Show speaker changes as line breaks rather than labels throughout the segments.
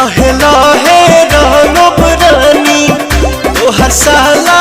लहे लहे रंगब रानी तोहर साला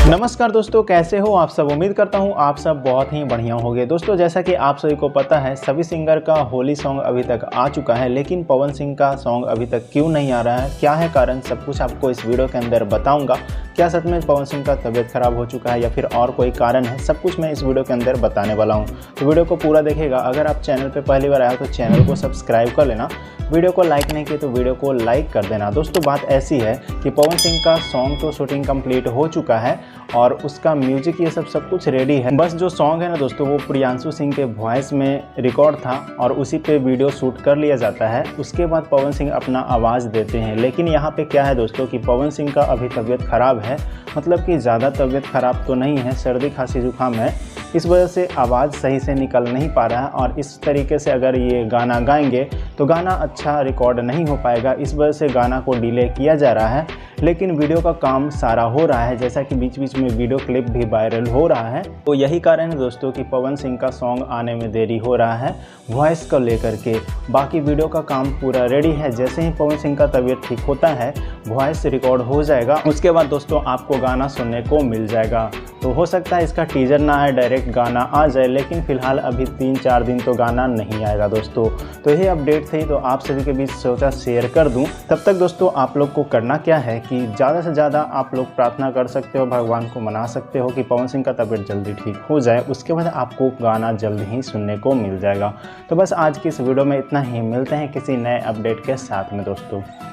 नमस्कार दोस्तों, कैसे हो आप सब। उम्मीद करता हूँ आप सब बहुत ही बढ़िया होंगे। दोस्तों जैसा कि आप सभी को पता है, सभी सिंगर का होली सॉन्ग अभी तक आ चुका है, लेकिन पवन सिंह का सॉन्ग अभी तक क्यों नहीं आ रहा है, क्या है कारण, सब कुछ आपको इस वीडियो के अंदर बताऊंगा। क्या सच में पवन सिंह का तबीयत खराब हो चुका है या फिर और कोई कारण है, सब कुछ मैं इस वीडियो के अंदर बताने वाला हूँ। तो वीडियो को पूरा देखिएगा। अगर आप चैनल पर पहली बार आए तो चैनल को सब्सक्राइब कर लेना, वीडियो को लाइक नहीं किए तो वीडियो को लाइक कर देना। दोस्तों बात ऐसी है कि पवन सिंह का सॉन्ग तो शूटिंग कंप्लीट हो चुका है और उसका म्यूजिक ये सब कुछ रेडी है। बस जो सॉन्ग है ना दोस्तों, वो प्रियांशु सिंह के वॉइस में रिकॉर्ड था और उसी पे वीडियो शूट कर लिया जाता है। उसके बाद पवन सिंह अपना आवाज़ देते हैं। लेकिन यहाँ पे क्या है दोस्तों कि पवन सिंह का अभी तबीयत ख़राब है, मतलब कि ज़्यादा तबीयत ख़राब तो नहीं है, सर्दी खांसी जुकाम है, इस वजह से आवाज़ सही से निकल नहीं पा रहा है। और इस तरीके से अगर ये गाना गाएंगे तो गाना अच्छा रिकॉर्ड नहीं हो पाएगा, इस वजह से गाना को डिले किया जा रहा है। लेकिन वीडियो का काम सारा हो रहा है, जैसा कि बीच बीच में वीडियो क्लिप भी वायरल हो रहा है। तो यही कारण है दोस्तों कि पवन सिंह का सॉन्ग आने में देरी हो रहा है वॉइस को लेकर के। बाकी वीडियो का काम पूरा रेडी है। जैसे ही पवन सिंह का तबीयत ठीक होता है, वॉइस रिकॉर्ड हो जाएगा, उसके बाद दोस्तों आपको गाना सुनने को मिल जाएगा। तो हो सकता है इसका टीजर ना आए, डायरेक्ट गाना आ जाए, लेकिन फिलहाल अभी 3-4 दिन तो गाना नहीं आएगा दोस्तों। तो यही अपडेट थी, तो आप सभी के बीच सोचा शेयर कर दूं। तब तक दोस्तों आप लोग को करना क्या है कि ज़्यादा से ज़्यादा आप लोग प्रार्थना कर सकते हो, भगवान को मना सकते हो कि पवन सिंह का तबीयत जल्दी ठीक हो जाए। उसके बाद आपको गाना जल्द ही सुनने को मिल जाएगा। तो बस आज की इस वीडियो में इतना ही, मिलते हैं किसी नए अपडेट के साथ में दोस्तों।